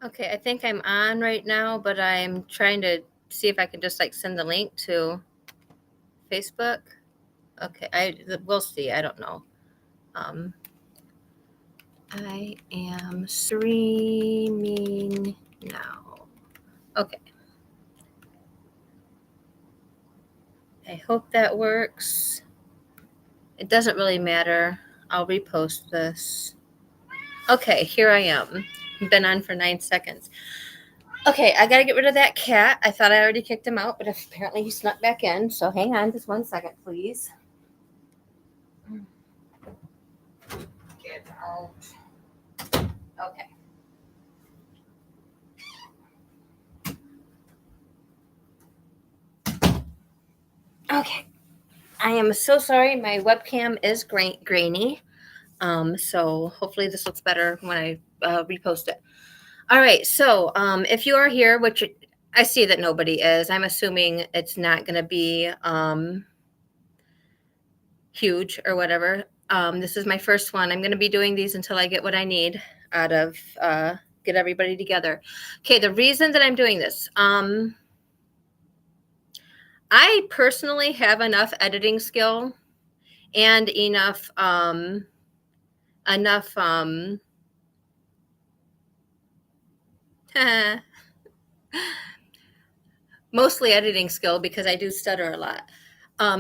Okay, I think I'm on right now, but I'm trying to see if I can just like send the link to Facebook. Okay, we'll see. I don't know. Um, I am streaming now. Okay. I hope that works. It doesn't really matter. I'll repost this. Okay, here I am. Been on for 9 seconds. Okay, I gotta get rid of that cat. I thought I already kicked him out, but apparently he snuck back in. So hang on just 1 second, please. Get out. Okay. Okay. I am so sorry. My webcam is grainy. So hopefully this looks better when I repost it. All right. So if you are here, which I see that nobody is, I'm assuming it's not going to be huge or whatever. This is my first one. I'm going to be doing these until I get what I need out of get everybody together. Okay. The reason that I'm doing this, I personally have enough editing skill and enough mostly editing skill because I do stutter a lot,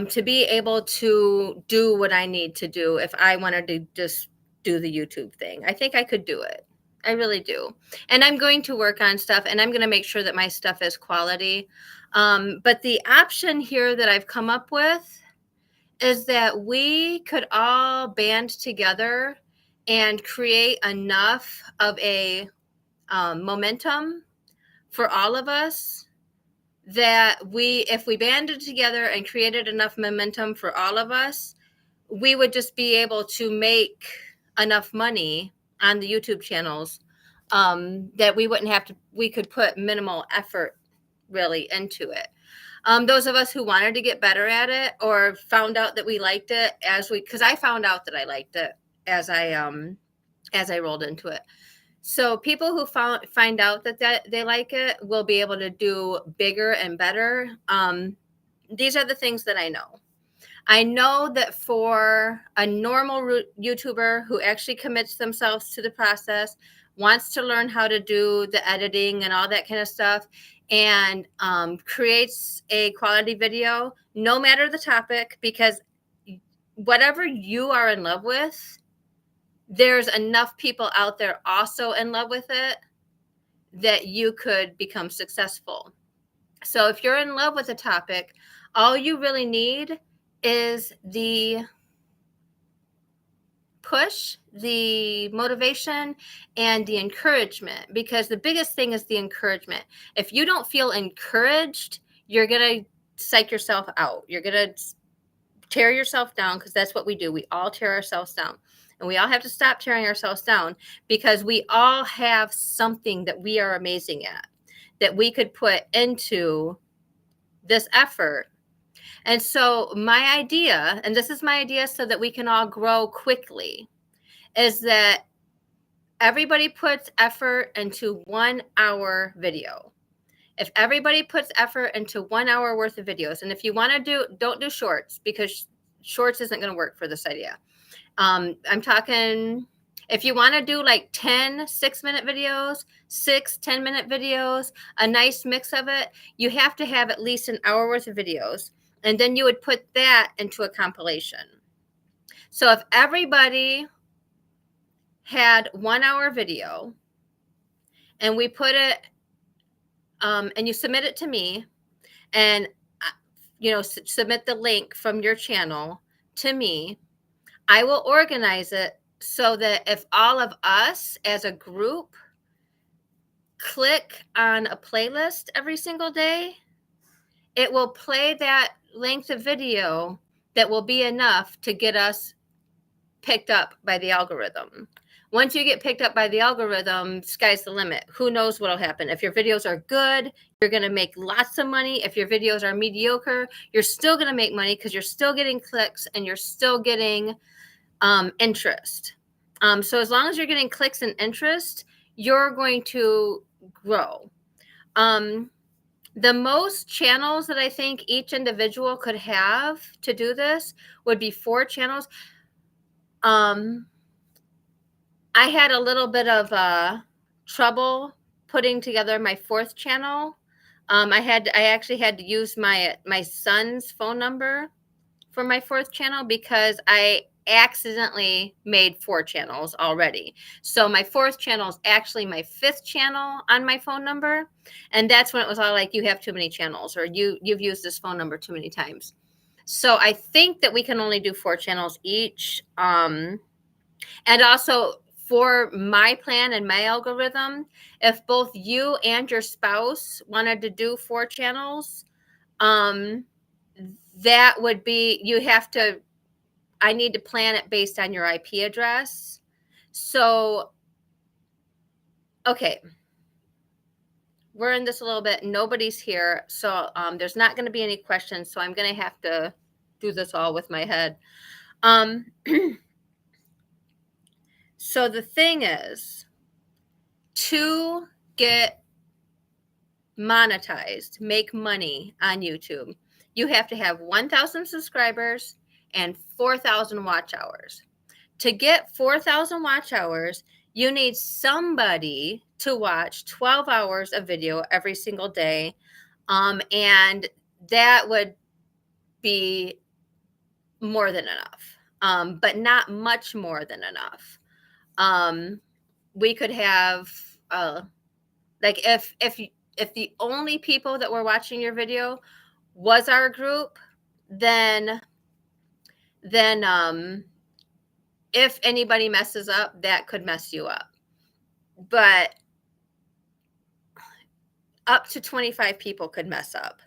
to be able to do what I need to do if I wanted to just do the YouTube thing. I think I could do it. I really do. And I'm going to work on stuff and I'm going to make sure that my stuff is quality. But the option here that I've come up with is that we could all band together and create enough of a momentum for all of us that if we banded together and created enough momentum for all of us, we would just be able to make enough money on the YouTube channels that we could put minimal effort really into it. Those of us who wanted to get better at it or found out that we liked it because I found out that I liked it as I rolled into it. So people who find out that they like it will be able to do bigger and better. These are the things that I know. I know that for a normal YouTuber who actually commits themselves to the process, wants to learn how to do the editing and all that kind of stuff, and creates a quality video, no matter the topic, because whatever you are in love with, there's enough people out there also in love with it that you could become successful. So if you're in love with a topic, all you really need is the push, the motivation, and the encouragement, because the biggest thing is the encouragement. If you don't feel encouraged, you're going to psych yourself out. You're going to tear yourself down, because that's what we do. We all tear ourselves down. And we all have to stop tearing ourselves down, because we all have something that we are amazing at that we could put into this effort. And so my idea, and this is my idea so that we can all grow quickly, is that everybody puts effort into 1 hour video. If everybody puts effort into 1 hour worth of videos, and if you want to don't do shorts, because shorts isn't going to work for this idea. I'm talking, if you want to do like 10 6-minute videos, 6 10-minute videos, a nice mix of it, you have to have at least an hour worth of videos. And then you would put that into a compilation. So if everybody had 1 hour video and we put it, and you submit it to me, and submit the link from your channel to me, I will organize it so that if all of us as a group click on a playlist every single day, it will play that length of video that will be enough to get us picked up by the algorithm. Once you get picked up by the algorithm, sky's the limit. Who knows what'll happen? If your videos are good, you're going to make lots of money. If your videos are mediocre, you're still going to make money, because you're still getting clicks and you're still getting interest. So as long as you're getting clicks and interest, you're going to grow. The most channels that I think each individual could have to do this would be 4 channels. I had a little bit of trouble putting together my 4th channel. I actually had to use my son's phone number for my 4th channel because I accidentally made 4 channels already. So my 4th channel is actually my 5th channel on my phone number. And that's when it was all like, you have too many channels, or you've used this phone number too many times. So I think that we can only do 4 channels each. And also for my plan and my algorithm, if both you and your spouse wanted to do 4 channels, that would be, I need to plan it based on your IP address. So, okay, we're in this a little bit. Nobody's here. So there's not going to be any questions. So I'm going to have to do this all with my head. So the thing is, to get monetized, make money on YouTube, you have to have 1,000 subscribers and 4,000 watch hours. To get 4,000 watch hours, you need somebody to watch 12 hours of video every single day. And that would be more than enough, but not much more than enough. We could have, like, if the only people that were watching your video was our group, then if anybody messes up, that could mess you up. But up to 25 people could mess up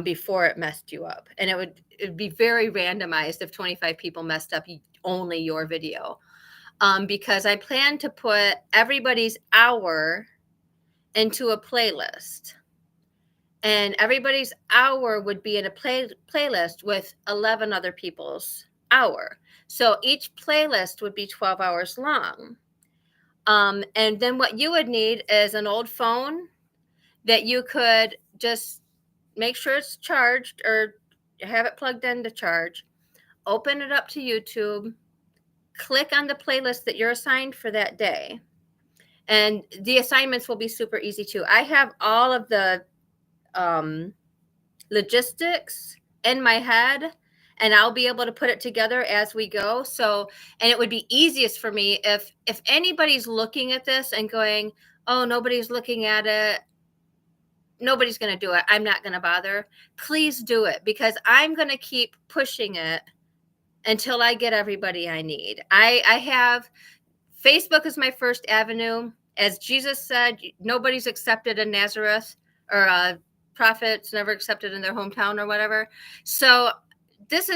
before it messed you up. And it'd be very randomized if 25 people messed up only your video. Because I plan to put everybody's hour into a playlist. And everybody's hour would be in a playlist with 11 other people's hour. So each playlist would be 12 hours long. And then what you would need is an old phone that you could just make sure it's charged or have it plugged in to charge. Open it up to YouTube. Click on the playlist that you're assigned for that day. And the assignments will be super easy too. I have all of the logistics in my head, and I'll be able to put it together as we go. So, and it would be easiest for me if anybody's looking at this and going, oh, nobody's looking at it, nobody's going to do it, I'm not going to bother. Please do it, because I'm going to keep pushing it until I get everybody I need. I have, Facebook is my first avenue. As Jesus said, nobody's accepted in Nazareth, or prophets never accepted in their hometown, or whatever. So this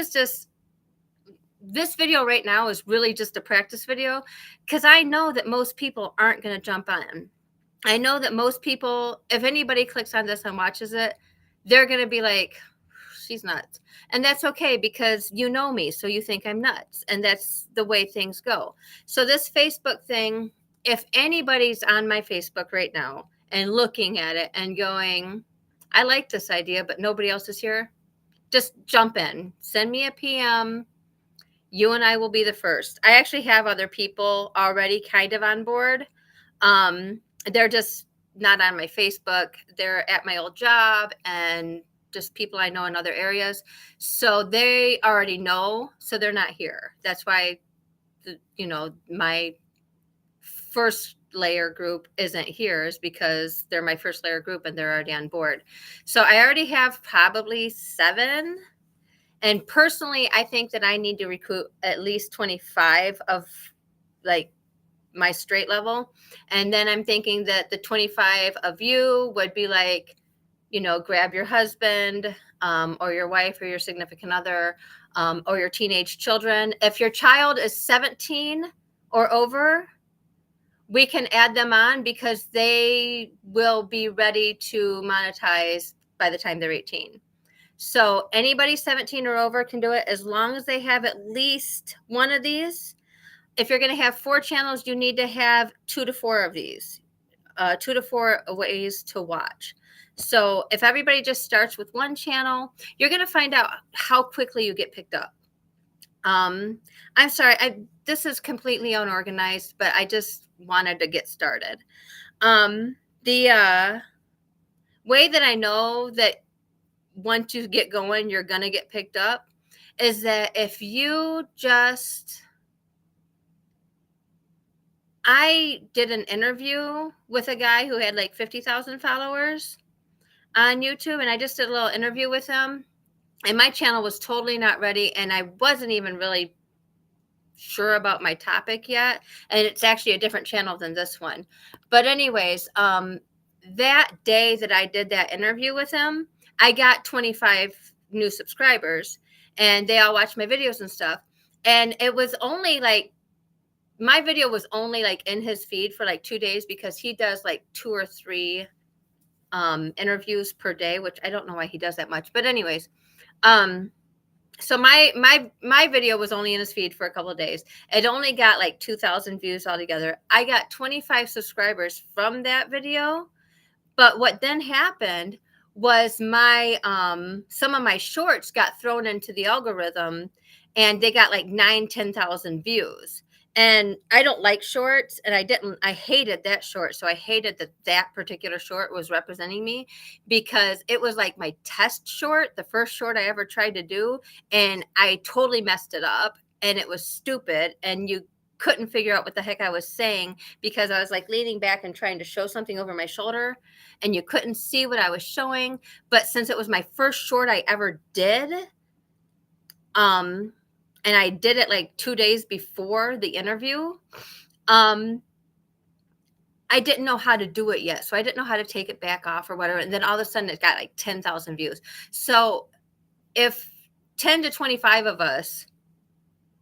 video right now is really just a practice video, because I know that most people aren't going to jump on. I know that most people, if anybody clicks on this and watches it, they're going to be like, she's nuts. And that's okay, because you know me, so you think I'm nuts. And that's the way things go. So this Facebook thing, if anybody's on my Facebook right now and looking at it and going, I like this idea, but nobody else is here, just jump in. Send me a PM. You and I will be the first. I actually have other people already kind of on board. They're just not on my Facebook. They're at my old job, and just people I know in other areas. So they already know, so they're not here. That's why, my first layer group isn't here, is because they're my first layer group and they're already on board. So I already have probably 7. And personally, I think that I need to recruit at least 25 of like my straight level. And then I'm thinking that the 25 of you would be like, grab your husband, or your wife, or your significant other, or your teenage children. If your child is 17 or over, we can add them on, because they will be ready to monetize by the time they're 18. So anybody 17 or over can do it, as long as they have at least one of these. If you're going to have 4 channels, you need to have 2 to 4 of these. 2 to 4 ways to watch. So if everybody just starts with one channel, you're going to find out how quickly you get picked up. I'm sorry, this is completely unorganized, but I just wanted to get started. The way that I know that once you get going, you're going to get picked up is that if you just, I did an interview with a guy who had like 50,000 followers on YouTube, and I just did a little interview with him, and my channel was totally not ready, and I wasn't even really sure about my topic yet, and it's actually a different channel than this one. But anyways, that day that I did that interview with him, I got 25 new subscribers, and they all watched my videos and stuff. And it was only like, my video was only like in his feed for like 2 days, because he does like 2 or 3 interviews per day, which I don't know why he does that much. But anyways, so my video was only in his feed for a couple of days. It only got like 2,000 views altogether. I got 25 subscribers from that video. But what then happened was my some of my shorts got thrown into the algorithm, and they got like 10,000 views. And I don't like shorts, and I hated that short. So I hated that particular short was representing me, because it was like my test short, the first short I ever tried to do, and I totally messed it up, and it was stupid, and you couldn't figure out what the heck I was saying, because I was like leaning back and trying to show something over my shoulder, and you couldn't see what I was showing. But since it was my first short I ever did, and I did it like 2 days before the interview, I didn't know how to do it yet. So I didn't know how to take it back off or whatever. And then all of a sudden it got like 10,000 views. So if 10 to 25 of us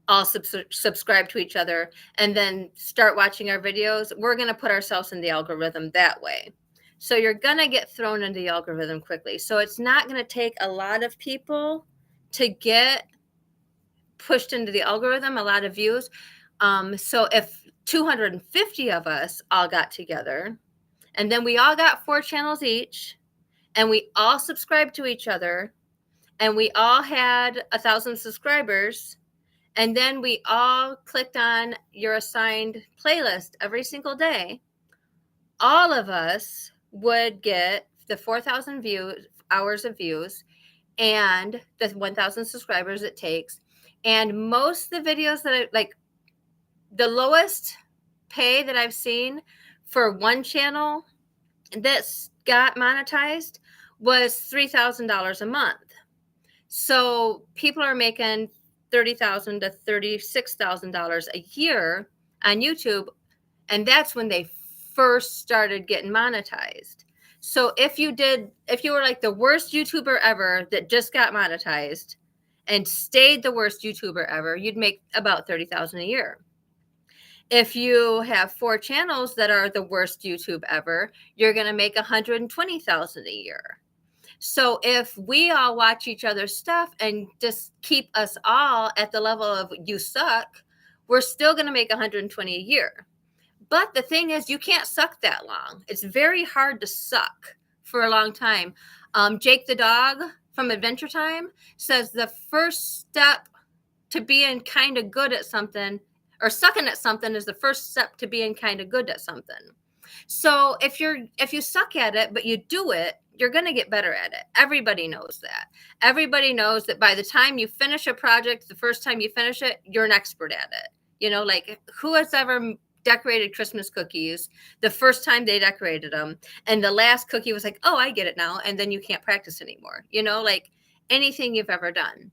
all subscribe to each other and then start watching our videos, we're going to put ourselves in the algorithm that way. So you're going to get thrown into the algorithm quickly. So it's not going to take a lot of people to get pushed into the algorithm, a lot of views. So if 250 of us all got together, and then we all got 4 channels each, and we all subscribed to each other, and we all had 1,000 subscribers, and then we all clicked on your assigned playlist every single day, all of us would get the 4,000 hours of views and the 1,000 subscribers it takes. And most of the videos that I like, the lowest pay that I've seen for one channel that got monetized was $3,000 a month. So people are making $30,000 to $36,000 a year on YouTube, and that's when they first started getting monetized. So if you were like the worst YouTuber ever that just got monetized and stayed the worst YouTuber ever, you'd make about $30,000 a year. If you have 4 channels that are the worst YouTube ever, you're going to make $120,000 a year. So if we all watch each other's stuff and just keep us all at the level of you suck, we're still going to make $120 a year. But the thing is, you can't suck that long. It's very hard to suck for a long time. Jake the dog from Adventure Time says the first step to being kind of good at something, or sucking at something, is the first step to being kind of good at something. So if you suck at it, but you do it, you're going to get better at it. Everybody knows that. Everybody knows that by the time you finish a project, the first time you finish it, you're an expert at it. You know, like who has ever decorated Christmas cookies the first time they decorated them, and the last cookie was like, oh, I get it now, and then you can't practice anymore. You know, like anything you've ever done.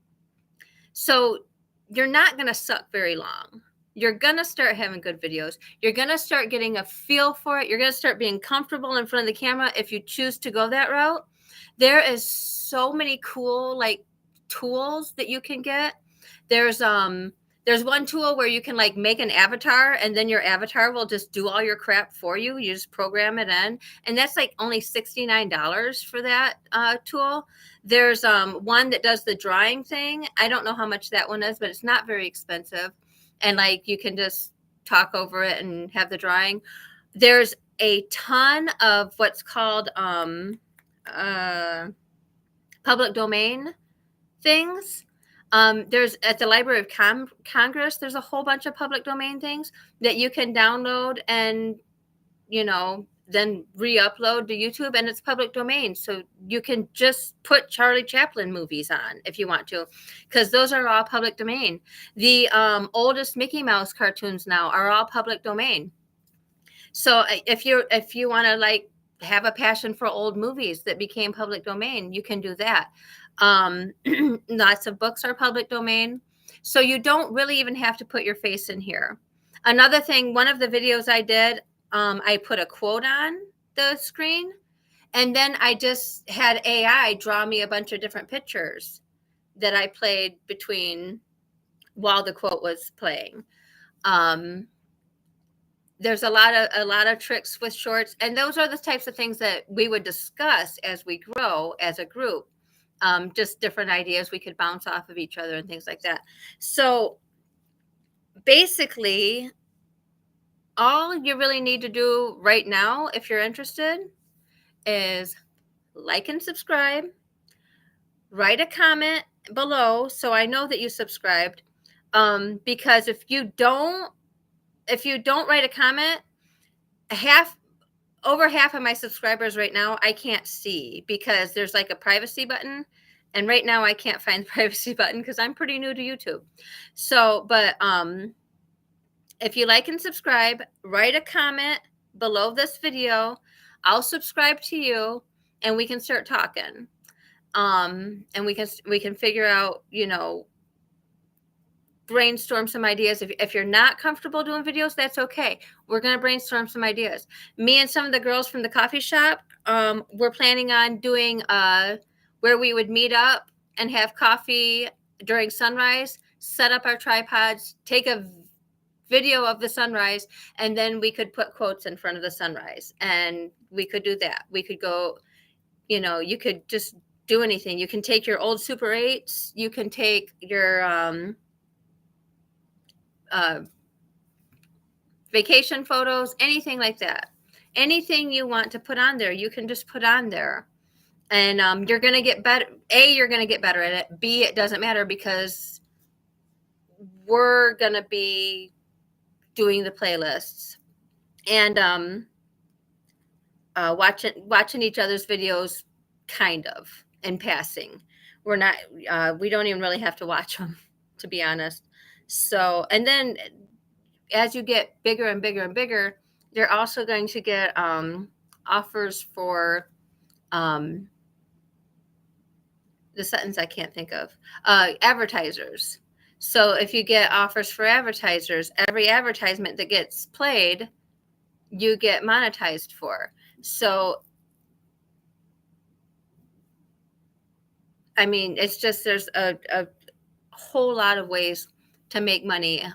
So you're not going to suck very long. You're going to start having good videos. You're going to start getting a feel for it. You're going to start being comfortable in front of the camera if you choose to go that route. There is so many cool like tools that you can get. There's one tool where you can like make an avatar, and then your avatar will just do all your crap for you. You just program it in, and that's like only $69 for that tool. There's one that does the drawing thing. I don't know how much that one is, but it's not very expensive. And like you can just talk over it and have the drawing. There's a ton of what's called public domain things. There's at the Library of Congress, there's a whole bunch of public domain things that you can download and, then re-upload to YouTube, and it's public domain. So you can just put Charlie Chaplin movies on if you want to, because those are all public domain. The oldest Mickey Mouse cartoons now are all public domain. So if you want to like have a passion for old movies that became public domain, you can do that. Lots of books are public domain. So you don't really even have to put your face in here. Another thing, one of the videos I did, I put a quote on the screen, and then I just had AI draw me a bunch of different pictures that I played between while the quote was playing. There's a lot of tricks with shorts, and those are the types of things that we would discuss as we grow as a group. Just different ideas we could bounce off of each other and things like that. So basically, all you really need to do right now, if you're interested, is like and subscribe, write a comment below so I know that you subscribed. Because if you don't write a comment, over half of my subscribers right now I can't see, because there's like a privacy button, and right now I can't find the privacy button because I'm pretty new to YouTube. So, but if you like and subscribe, write a comment below this video, I'll subscribe to you, and we can start talking. And we can figure out, brainstorm some ideas. If you're not comfortable doing videos, that's okay. We're going to brainstorm some ideas. Me and some of the girls from the coffee shop, we're planning on doing where we would meet up and have coffee during sunrise, set up our tripods, take a video of the sunrise, and then we could put quotes in front of the sunrise, and we could do that. We could go, you could just do anything. You can take your old Super 8s, you can take your vacation photos, anything like that. Anything you want to put on there, you can just put on there. And you're going to get better. A, you're going to get better at it. B, it doesn't matter, because we're going to be doing the playlists and watching each other's videos, kind of in passing. We don't even really have to watch them, to be honest. So, and then as you get bigger and bigger and bigger, you're also going to get offers for the sentence I can't think of, advertisers. So if you get offers for advertisers, every advertisement that gets played, you get monetized for. So, I mean, it's just, there's a whole lot of ways to make money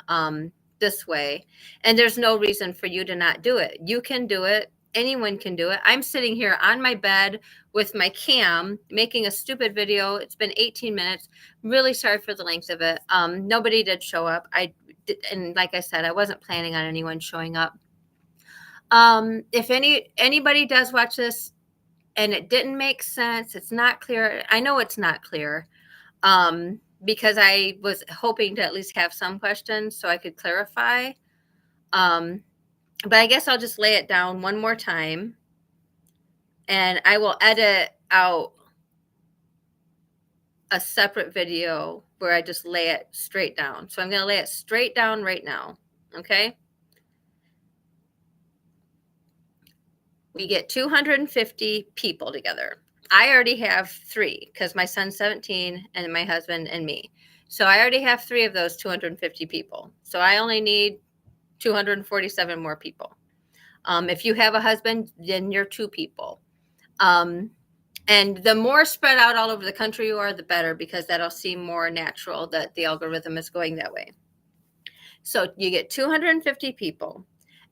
this way, and there's no reason for you to not do it. You can do it. Anyone can do it. I'm sitting here on my bed with my cam making a stupid video. It's been 18 minutes. Really sorry for the length of it. Nobody did show up. And like I said, I wasn't planning on anyone showing up. If anybody does watch this and it didn't make sense, it's not clear, I know it's not clear, because I was hoping to at least have some questions so I could clarify. But I guess I'll just lay it down one more time, and I will edit out a separate video where I just lay it straight down. So I'm going to lay it straight down right now. Okay. We get 250 people together. I already have 3, because my son's 17 and my husband and me. So I already have 3 of those 250 people. So I only need 247 more people. If you have a husband, then you're 2 people. And the more spread out all over the country you are, the better, because that'll seem more natural that the algorithm is going that way. So you get 250 people.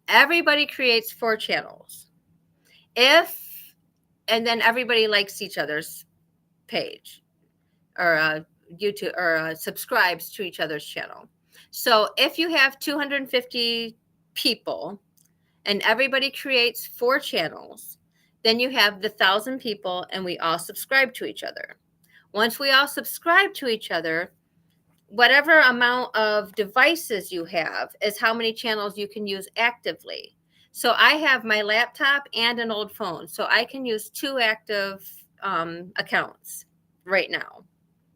Everybody creates 4 channels. And then everybody likes each other's page, or YouTube, or subscribes to each other's channel. So if you have 250 people and everybody creates 4 channels, then you have the 1,000 people and we all subscribe to each other. Once we all subscribe to each other, whatever amount of devices you have is how many channels you can use actively. So I have my laptop and an old phone, so I can use 2 active accounts right now.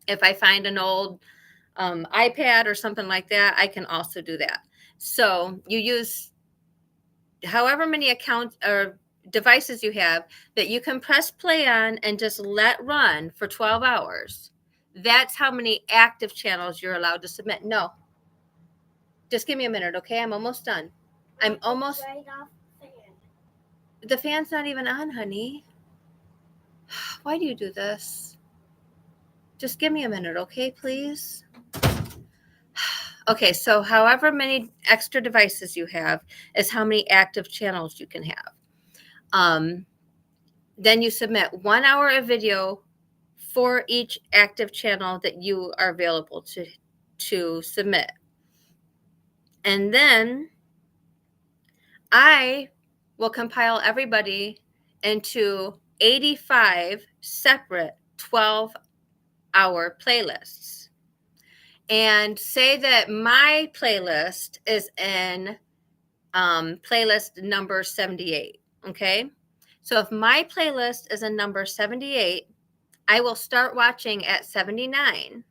If I find an old iPad or something like that, I can also do that. So you use however many accounts or devices you have that you can press play on and just let run for 12 hours. That's how many active channels you're allowed to submit. No, just give me a minute, okay? I'm almost done. I'm almost. Right off the fan. The fan's not even on, honey. Why do you do this? Just give me a minute, okay, please? Okay, so however many extra devices you have is how many active channels you can have. Then you submit 1 hour of video for each active channel that you are available to submit. And then I will compile everybody into 85 separate 12-hour playlists. And say that my playlist is in playlist number 78, okay? So if my playlist is in number 78, I will start watching at 79.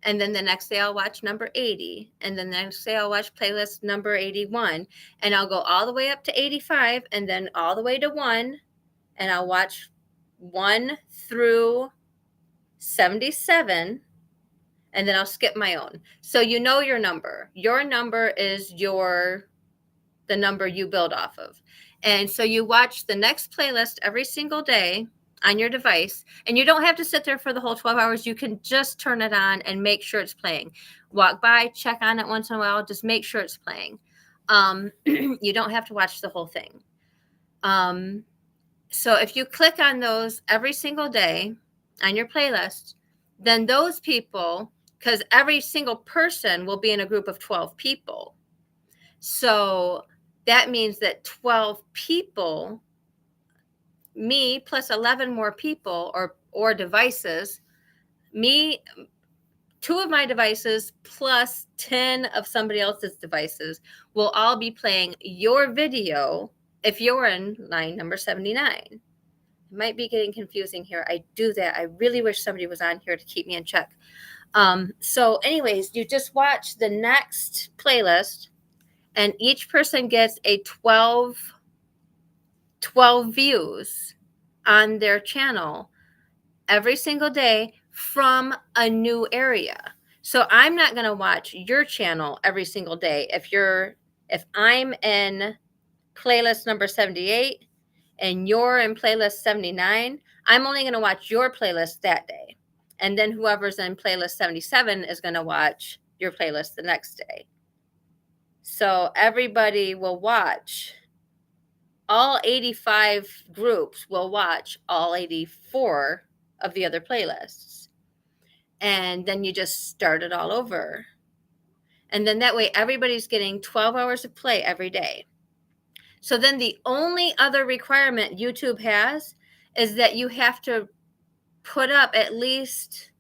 And then the next day I'll watch number 80. And then the next day I'll watch playlist number 81. And I'll go all the way up to 85 and then all the way to 1. And I'll watch 1 through 77. And then I'll skip my own. So you know your number. Your number is the number you build off of. And so you watch the next playlist every single day on your device, and you don't have to sit there for the whole 12 hours. You can just turn it on and make sure it's playing. Walk by, check on it once in a while, just make sure it's playing. You don't have to watch the whole thing. So if you click on those every single day on your playlist, then those people, because every single person will be in a group of 12 people. So that means that 12 people, me plus 11 more people or devices, me, 2 of my devices plus 10 of somebody else's devices will all be playing your video if you're in line number 79. It might be getting confusing here. I do that. I really wish somebody was on here to keep me in check. So anyways, you just watch the next playlist, and each person gets a 12 views on their channel every single day from a new area. So I'm not going to watch your channel every single day. If I'm in playlist number 78 and you're in playlist 79, I'm only going to watch your playlist that day. And then whoever's in playlist 77 is going to watch your playlist the next day. So everybody will watch. All 85 groups will watch all 84 of the other playlists. And then you just start it all over. And then that way everybody's getting 12 hours of play every day. So then the only other requirement YouTube has is that you have to put up at least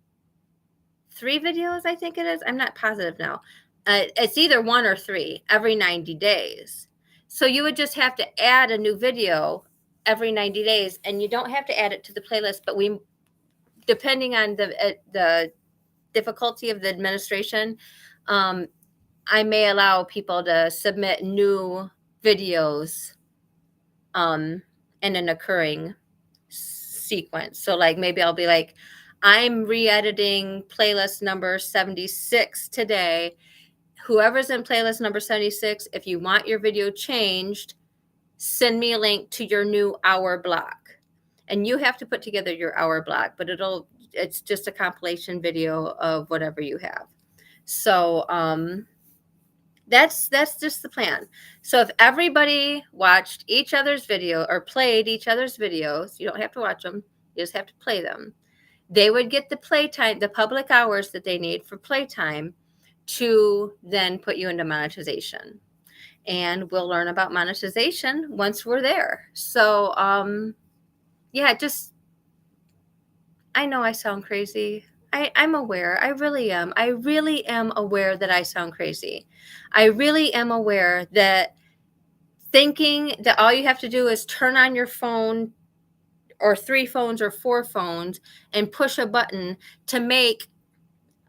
3 videos, I think it is. I'm not positive now. It's either 1 or 3 every 90 days. So you would just have to add a new video every 90 days, and you don't have to add it to the playlist, but depending on the difficulty of the administration, I may allow people to submit new videos in an occurring sequence. So like maybe I'll be like, I'm re-editing playlist number 76 today. Whoever's in playlist number 76, if you want your video changed, send me a link to your new hour block. And you have to put together your hour block, but it's just a compilation video of whatever you have. So that's just the plan. So if everybody watched each other's video or played each other's videos, you don't have to watch them, you just have to play them. They would get the playtime, the public hours that they need for playtime to then put you into monetization. and we'll learn about monetization once we're there. So, yeah, just, I know I sound crazy. I'm aware. I really am. I really am aware that I sound crazy. I really am aware that thinking that all you have to do is turn on your phone or 3 phones or 4 phones and push a button to make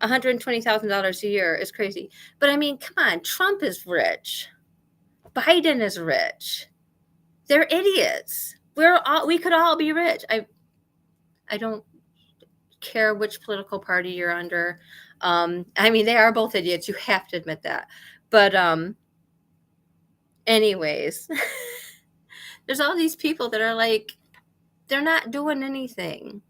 $120,000 a year is crazy. But I mean, come on, Trump is rich. Biden is rich. They're idiots. We could all be rich. I don't care which political party you're under. I mean, they are both idiots. You have to admit that. But anyways, there's all these people that are like, they're not doing anything.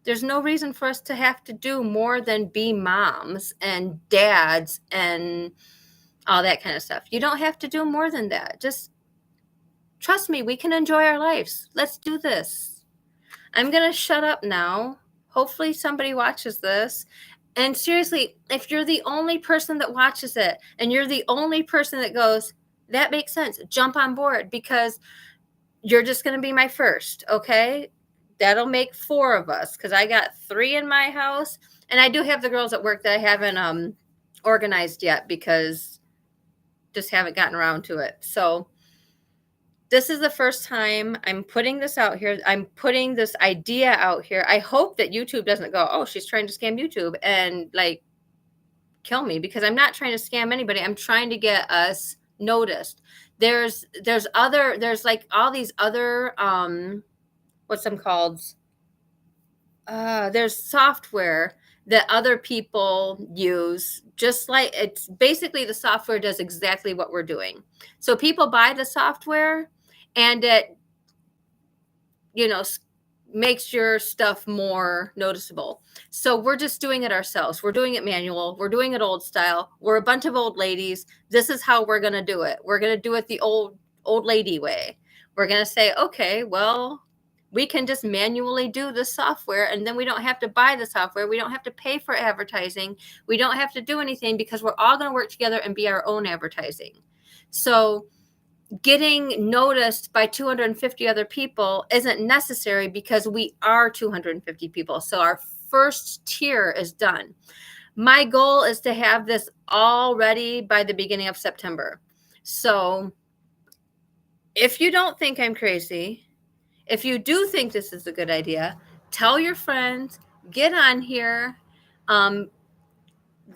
There's no reason for us to have to do more than be moms and dads and all that kind of stuff. You don't have to do more than that. Just trust me, we can enjoy our lives. Let's do this. I'm going to shut up now. Hopefully somebody watches this. And seriously, if you're the only person that watches it and you're the only person that goes, that makes sense, jump on board, because you're just going to be my first, okay? That'll make 4 of us, because I got 3 in my house. And I do have the girls at work that I haven't organized yet because just haven't gotten around to it. So this is the first time I'm putting this out here. I'm putting this idea out here. I hope that YouTube doesn't go, oh, she's trying to scam YouTube and like kill me, because I'm not trying to scam anybody. I'm trying to get us noticed. There's like all these other what's them called? There's software that other people use, just like, it's basically the software does exactly what we're doing. So people buy the software and it, makes your stuff more noticeable. So we're just doing it ourselves. We're doing it manual. We're doing it old style. We're a bunch of old ladies. This is how we're going to do it. We're going to do it the old lady way. We're going to say, okay, well, we can just manually do the software, and then we don't have to buy the software. We don't have to pay for advertising. We don't have to do anything, because we're all going to work together and be our own advertising. So getting noticed by 250 other people isn't necessary, because we are 250 people. So our first tier is done. My goal is to have this all ready by the beginning of September. So if you don't think I'm crazy, if you do think this is a good idea, tell your friends, get on here,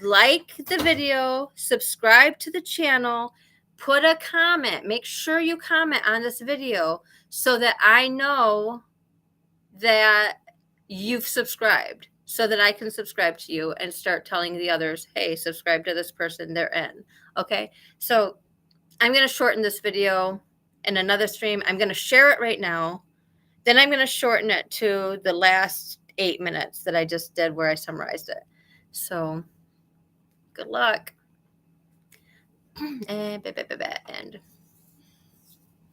like the video, subscribe to the channel, put a comment. Make sure you comment on this video so that I know that you've subscribed, so that I can subscribe to you and start telling the others, hey, subscribe to this person, they're in. Okay, so I'm going to shorten this video in another stream. I'm going to share it right now. Then I'm going to shorten it to the last 8 minutes that I just did where I summarized it. So good luck. And